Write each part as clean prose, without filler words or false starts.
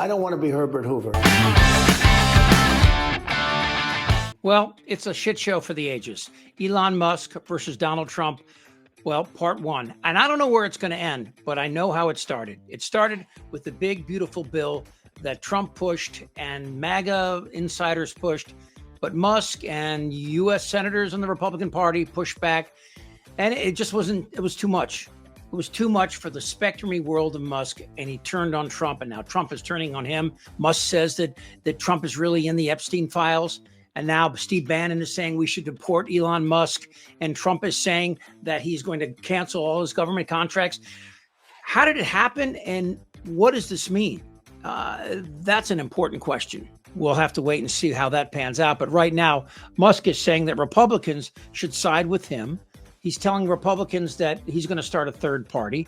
I don't want to be Herbert Hoover. Well, it's a shit show for the ages. Elon Musk versus Donald Trump. Well, part one. And I don't know where it's going to end, but I know how it started. It started with the big, beautiful bill that Trump pushed and MAGA insiders pushed, but Musk and U.S. senators in the Republican Party pushed back. And it just wasn't, it was too much. It was too much for the spectrumy world of Musk, and he turned on Trump, and now Trump is turning on him. Musk says that Trump is really in the Epstein files. And now Steve Bannon is saying we should deport Elon Musk. And Trump is saying that he's going to cancel all his government contracts. How did it happen? And what does this mean? That's an important question. We'll have to wait and see how that pans out. But right now, Musk is saying that Republicans should side with him. He's telling Republicans that he's going to start a third party.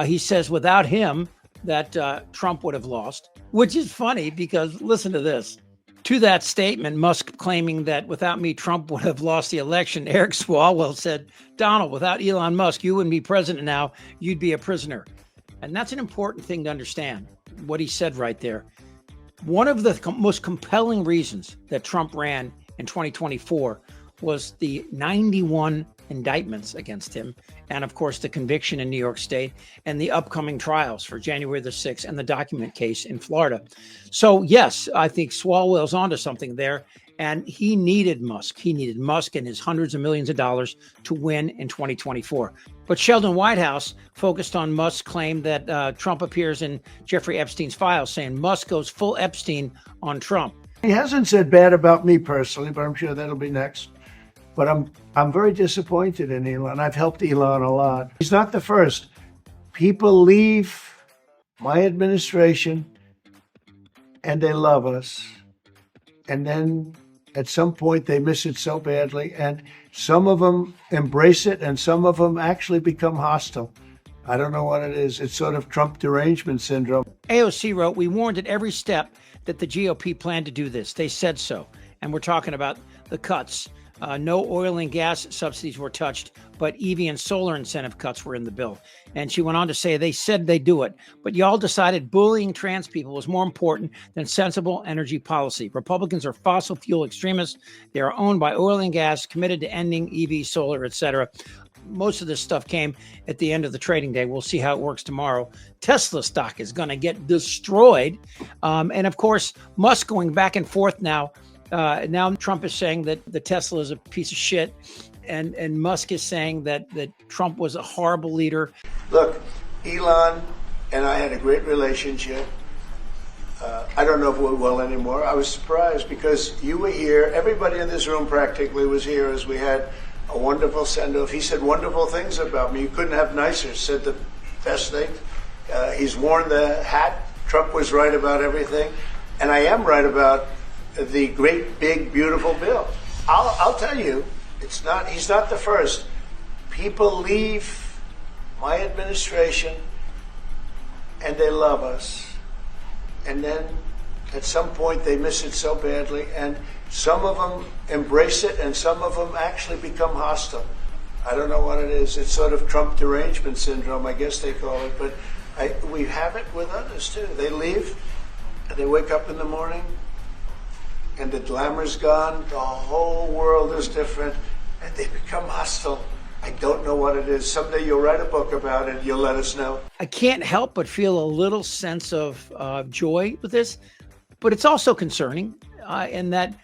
He says without him that Trump would have lost, which is funny because listen to this. To that statement, Musk claiming that without me, Trump would have lost the election. Eric Swalwell said, Donald, without Elon Musk, you wouldn't be president now. You'd be a prisoner. And that's an important thing to understand, what he said right there. One of the most compelling reasons that Trump ran in 2024 was the 91 indictments against him. And of course, the conviction in New York State and the upcoming trials for January the 6th and the document case in Florida. So yes, I think Swalwell's onto something there. And he needed Musk. He needed Musk and his hundreds of millions of dollars to win in 2024. But Sheldon Whitehouse focused on Musk's claim that Trump appears in Jeffrey Epstein's files, saying Musk goes full Epstein on Trump. He hasn't said bad about me personally, but I'm sure that'll be next. But I'm very disappointed in Elon. I've helped Elon a lot. He's not the first. People leave my administration and they love us. And then at some point they miss it so badly. And some of them embrace it and some of them actually become hostile. I don't know what it is. It's sort of Trump derangement syndrome. AOC wrote, we warned at every step that the GOP planned to do this. They said so. And we're talking about the cuts. No oil and gas subsidies were touched, but EV and solar incentive cuts were in the bill. And she went on to say, they said they do it, but y'all decided bullying trans people was more important than sensible energy policy. Republicans are fossil fuel extremists. They are owned by oil and gas, committed to ending EV, solar, etc. Most of this stuff came at the end of the trading day. We'll see how it works tomorrow. Tesla stock is going to get destroyed. And of course, Musk going back and forth now. Now Trump is saying that the Tesla is a piece of shit, and Musk is saying that Trump was a horrible leader. Look, Elon and I had a great relationship. I don't know if we're well anymore. I was surprised because you were here. Everybody in this room practically was here as we had a wonderful send-off. He said wonderful things about me. You couldn't have nicer, said the best thing. He's worn the hat. Trump was right about everything. And I am right about the great, big, beautiful bill. I'll tell you, he's not the first. People leave my administration and they love us. And then at some point they miss it so badly. And some of them embrace it and some of them actually become hostile. I don't know what it is. It's sort of Trump derangement syndrome, I guess they call it. But we have it with others too. They leave and they wake up in the morning and the glamour's gone, the whole world is different, and they become hostile. I don't know what it is. Someday you'll write a book about it, you'll let us know. I can't help but feel a little sense of joy with this, but it's also concerning in that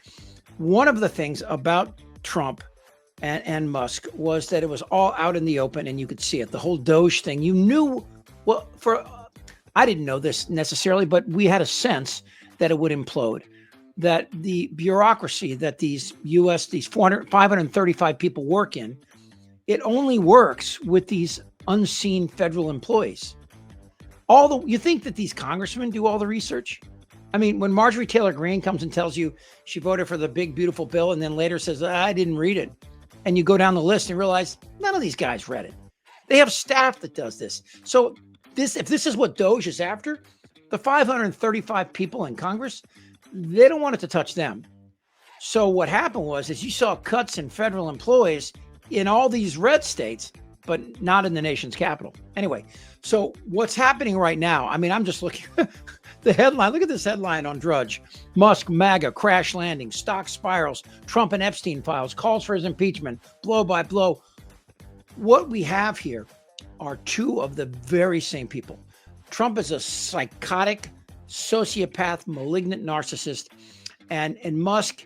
one of the things about Trump and Musk was that it was all out in the open and you could see it. The whole Doge thing, you knew, well, I didn't know this necessarily, but we had a sense that it would implode. That the bureaucracy that these 535 people work in, it only works with these unseen federal employees. You think that these congressmen do all the research? I mean, when Marjorie Taylor Greene comes and tells you she voted for the big, beautiful bill and then later says, I didn't read it. And you go down the list and realize none of these guys read it. They have staff that does this. So if this is what Doge is after, the 535 people in Congress, they don't want it to touch them. So what happened was you saw cuts in federal employees in all these red states, but not in the nation's capital. Anyway, so what's happening right now, I mean, I'm just looking, The headline, look at this headline on Drudge. Musk, MAGA, crash landing, stock spirals, Trump and Epstein files, calls for his impeachment, blow by blow. What we have here are two of the very same people. Trump is a psychotic, sociopath, malignant narcissist, and Musk,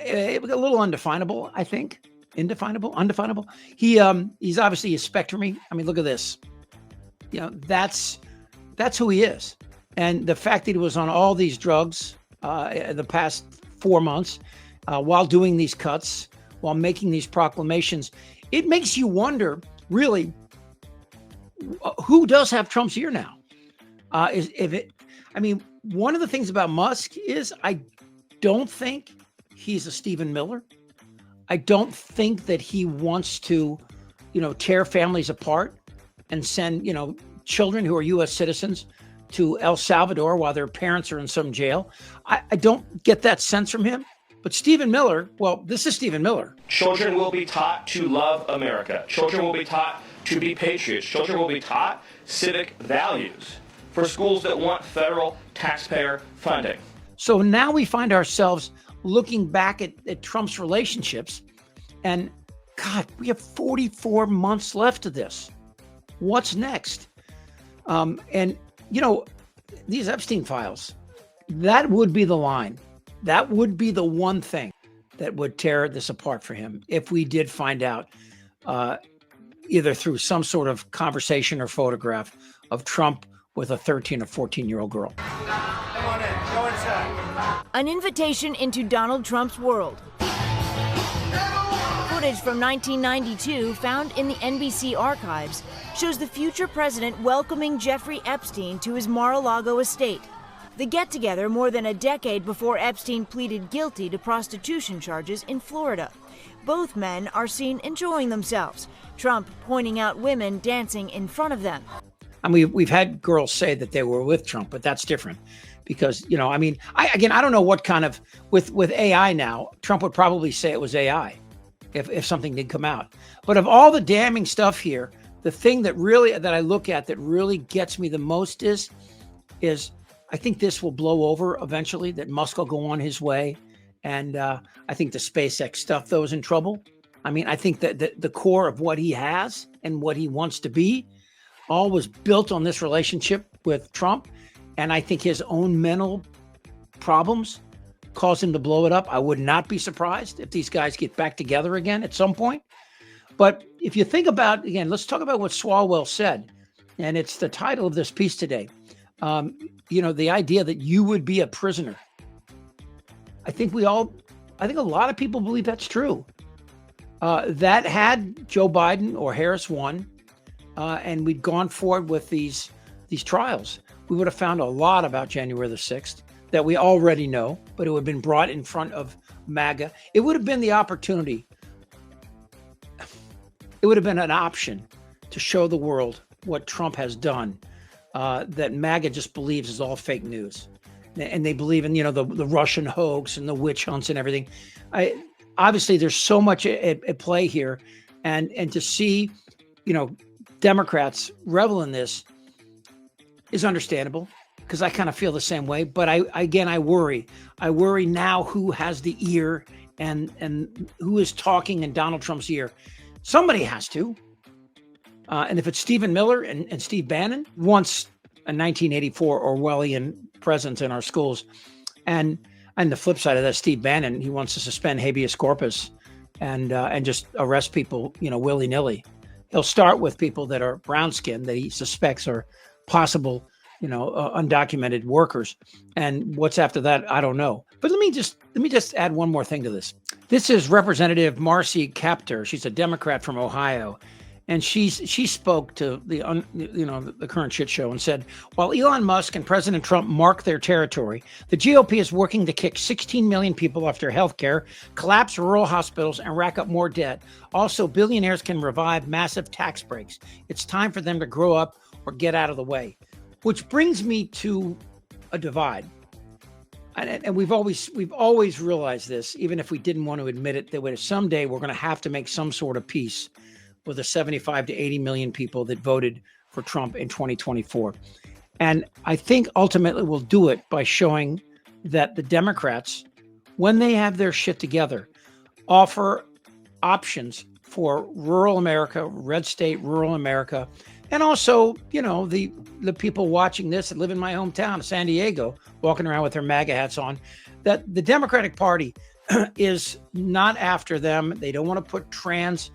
a little undefinable, I think. Undefinable. He's obviously a spectrum. I mean, look at this. That's who he is. And the fact that he was on all these drugs the past 4 months while doing these cuts, while making these proclamations, it makes you wonder, really, who does have Trump's ear now? One of the things about Musk is I don't think he's a Stephen Miller. I don't think that he wants to, tear families apart and send, children who are U.S. citizens to El Salvador while their parents are in some jail. I don't get that sense from him. But Stephen Miller, well, this is Stephen Miller. Children will be taught to love America. Children will be taught to be patriots. Children will be taught civic values for schools that want federal taxpayer funding. So now we find ourselves looking back at Trump's relationships, and God, we have 44 months left of this. What's next? These Epstein files, that would be the line. That would be the one thing that would tear this apart for him if we did find out, either through some sort of conversation or photograph of Trump with a 13 or 14-year-old girl. Come on in. Go inside. An invitation into Donald Trump's world. Footage from 1992 found in the NBC archives shows the future president welcoming Jeffrey Epstein to his Mar-a-Lago estate. The get-together more than a decade before Epstein pleaded guilty to prostitution charges in Florida. Both men are seen enjoying themselves, Trump pointing out women dancing in front of them. We've had girls say that they were with Trump, but that's different because, I don't know what kind of, with AI now, Trump would probably say it was AI if something did come out. But of all the damning stuff here, the thing that I look at that really gets me the most is I think this will blow over eventually, that Musk will go on his way. And I think the SpaceX stuff, though, is in trouble. I think that the core of what he has and what he wants to be all was built on this relationship with Trump. And I think his own mental problems caused him to blow it up. I would not be surprised if these guys get back together again at some point. But if you think about, again, let's talk about what Swalwell said. And it's the title of this piece today. The idea that you would be a prisoner. I think a lot of people believe that's true. That had Joe Biden or Harris won, and we'd gone forward with these trials, we would have found a lot about January the 6th that we already know, but it would have been brought in front of MAGA. It would have been the opportunity. It would have been an option to show the world what Trump has done, that MAGA just believes is all fake news. And they believe in, the Russian hoax and the witch hunts and everything. Obviously, there's so much at play here. And to see, Democrats revel in this is understandable, because I kind of feel the same way. But I worry. I worry now who has the ear and who is talking in Donald Trump's ear. Somebody has to. And if it's Stephen Miller and Steve Bannon, once a 1984 Orwellian presence in our schools, and the flip side of that, Steve Bannon, he wants to suspend habeas corpus and just arrest people, willy-nilly. He'll start with people that are brown skinned that he suspects are possible, undocumented workers. And what's after that, I don't know. But let me just add one more thing to this. This is Representative Marcy Kaptur. She's a Democrat from Ohio. And she spoke to the current shit show and said, while Elon Musk and President Trump mark their territory, the GOP is working to kick 16 million people off their health care, collapse rural hospitals, and rack up more debt. Also, billionaires can revive massive tax breaks. It's time for them to grow up or get out of the way. Which brings me to a divide. And we've always realized this, even if we didn't want to admit it, that someday we're going to have to make some sort of peace with the 75 to 80 million people that voted for Trump in 2024. And I think ultimately we'll do it by showing that the Democrats, when they have their shit together, offer options for rural America, red state, rural America, and also, the people watching this that live in my hometown of San Diego, walking around with their MAGA hats on, that the Democratic Party is not after them. They don't want to put trans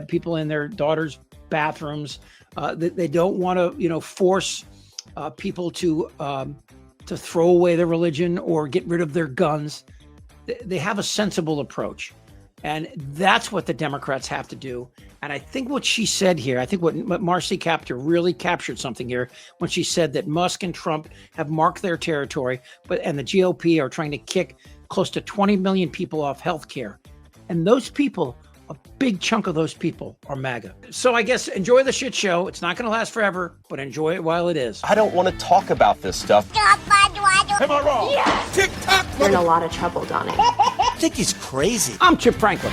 people in their daughters' bathrooms. They don't want to, force people to throw away their religion or get rid of their guns. They have a sensible approach. And that's what the Democrats have to do. And I think what she said here, I think what Marcy Kaptur really captured something here when she said that Musk and Trump have marked their territory, and the GOP are trying to kick close to 20 million people off health care. And those people, a big chunk of those people are MAGA. So I guess enjoy the shit show. It's not going to last forever, but enjoy it while it is. I don't want to talk about this stuff. Am I wrong? Yes. Tick-tock. You're in a lot of trouble, Donnie. I think he's crazy. I'm Chip Franklin.